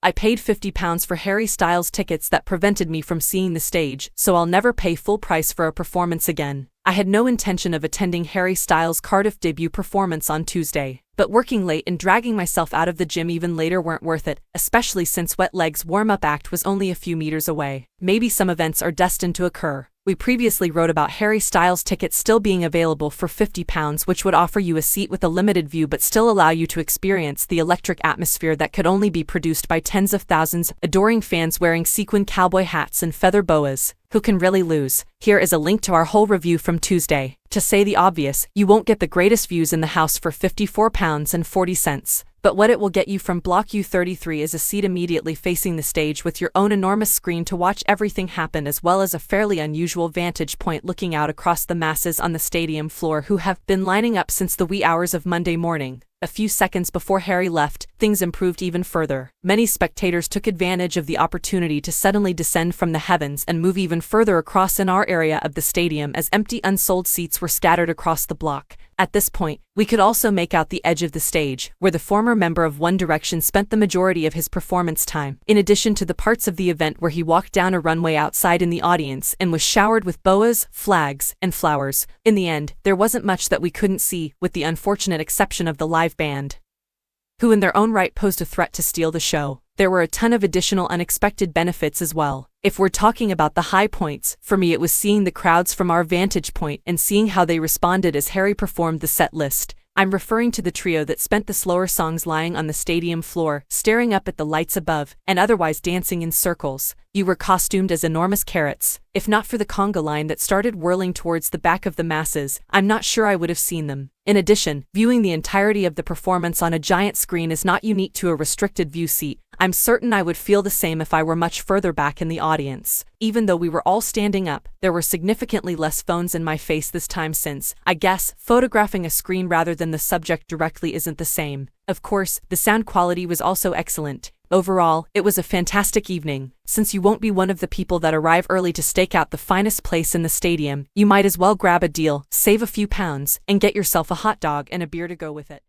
I paid £50 for Harry Styles tickets that prevented me from seeing the stage, so I'll never pay full price for a performance again. I had no intention of attending Harry Styles' Cardiff debut performance on Tuesday, but working late and dragging myself out of the gym even later weren't worth it, especially since Wet Leg's warm-up act was only a few meters away. Maybe some events are destined to occur. We previously wrote about Harry Styles tickets still being available for £50, which would offer you a seat with a limited view but still allow you to experience the electric atmosphere that could only be produced by tens of thousands adoring fans wearing sequin cowboy hats and feather boas. Who can really lose? Here is a link to our whole review from Tuesday. To say the obvious, you won't get the greatest views in the house for £54.40. But what it will get you from Block U33 is a seat immediately facing the stage with your own enormous screen to watch everything happen, as well as a fairly unusual vantage point looking out across the masses on the stadium floor who have been lining up since the wee hours of Monday morning. A few seconds before Harry left, things improved even further. Many spectators took advantage of the opportunity to suddenly descend from the heavens and move even further across in our area of the stadium as empty unsold seats were scattered across the block. At this point, we could also make out the edge of the stage, where the former member of One Direction spent the majority of his performance time, in addition to the parts of the event where he walked down a runway outside in the audience and was showered with boas, flags, and flowers. In the end, there wasn't much that we couldn't see, with the unfortunate exception of the live band, who in their own right posed a threat to steal the show. There were a ton of additional unexpected benefits as well. If we're talking about the high points, for me it was seeing the crowds from our vantage point and seeing how they responded as Harry performed the set list. I'm referring to the trio that spent the slower songs lying on the stadium floor, staring up at the lights above, and otherwise dancing in circles. You were costumed as enormous carrots. If not for the conga line that started whirling towards the back of the masses, I'm not sure I would have seen them. In addition, viewing the entirety of the performance on a giant screen is not unique to a restricted view seat. I'm certain I would feel the same if I were much further back in the audience. Even though we were all standing up, there were significantly less phones in my face this time since, I guess, photographing a screen rather than the subject directly isn't the same. Of course, the sound quality was also excellent. Overall, it was a fantastic evening. Since you won't be one of the people that arrive early to stake out the finest place in the stadium, you might as well grab a deal, save a few pounds, and get yourself a hot dog and a beer to go with it.